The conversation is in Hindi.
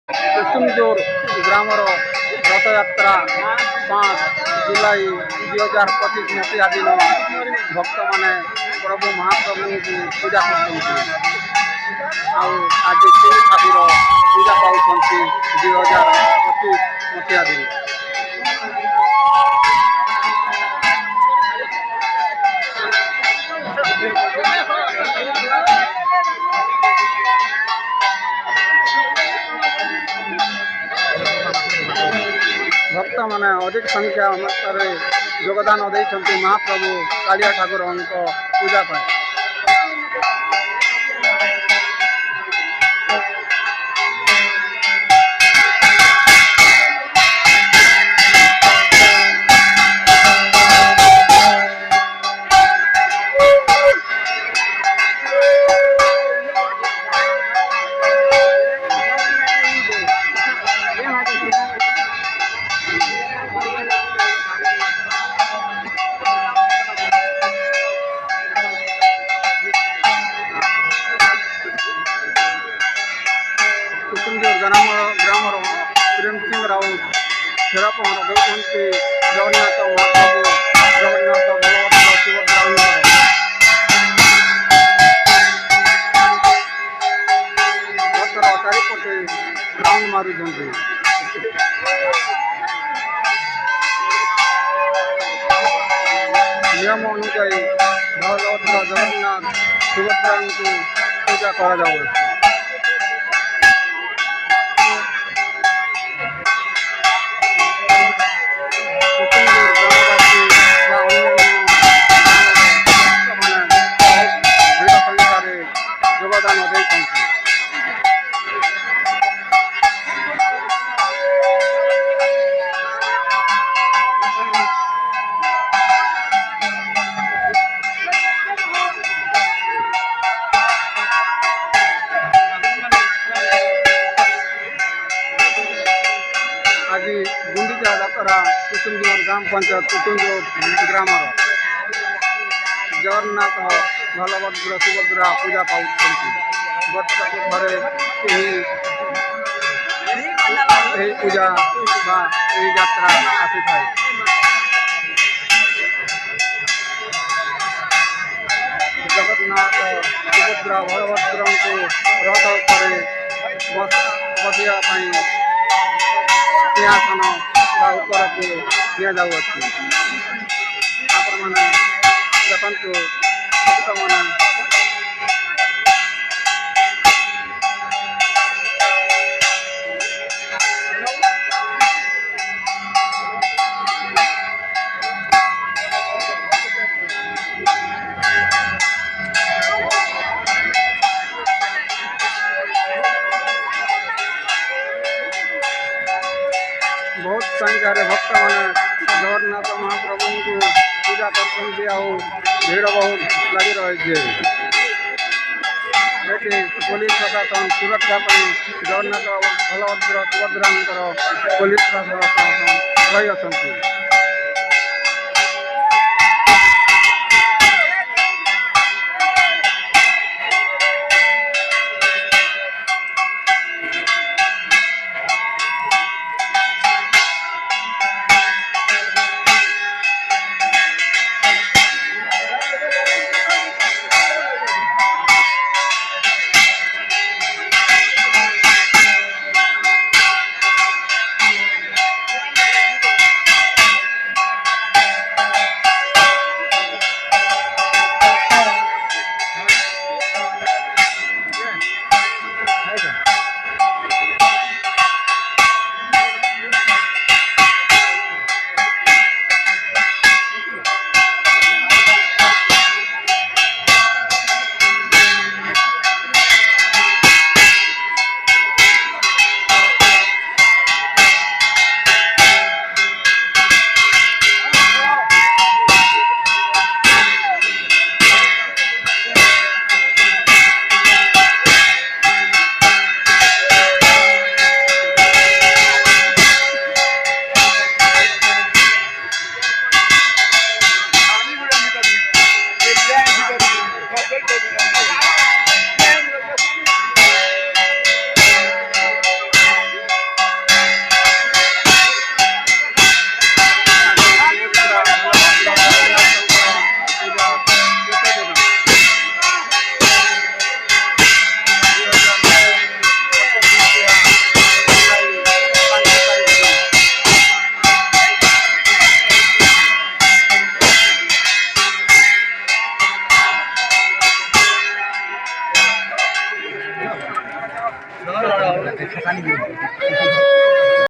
कुसुमजोर ग्रामर रथयात्रा 5 जुलाई 2025 मसीहा दिन भक्त मैंने प्रभु महाप्रभु की पूजा आज तीन ठाकुर पूजा पाँच 2025 मसीहा दिन भक्त मैंने अधिक संख्या मात्रा योगदान देते महाप्रभु कालिया ठाकुर पूजा पाए। ग्रामर प्रेम सिंह राउत छेड़ा पहर देखते जगन्नाथ महाप्रभु जगन्नाथ बलभद्र सुभद्रा रथर चारिपटे राउंड मारुंट नियम अनुजाई बलभद्र जगन्नाथ सुभद्रा को पूजा करा योगदान देते आज गुंडीचा जातरा कुसुमजोर ग्राम पंचायत कुसुमजोर ग्रामर जगन्नाथ बलभद्र सुभद्रा पूजा पाँच घरे पूजा यात्रा आसी था। जगन्नाथ सुभद्रा बलभद्र को रथ पर बसवाई सिंहासन ऊपर को दिजाऊँगी आप देखु भक्त मैंने बहुत संख्यार भक्त मैंने जगन्नाथ महाप्रभु को पूजा कर भीड़ बहुत लगी रही है। पुलिस प्रशासन सुरक्षा जगन्नाथ बलभद्र सुभद्रा पुलिस प्रशासन रही अच्छा। ଠେକାନି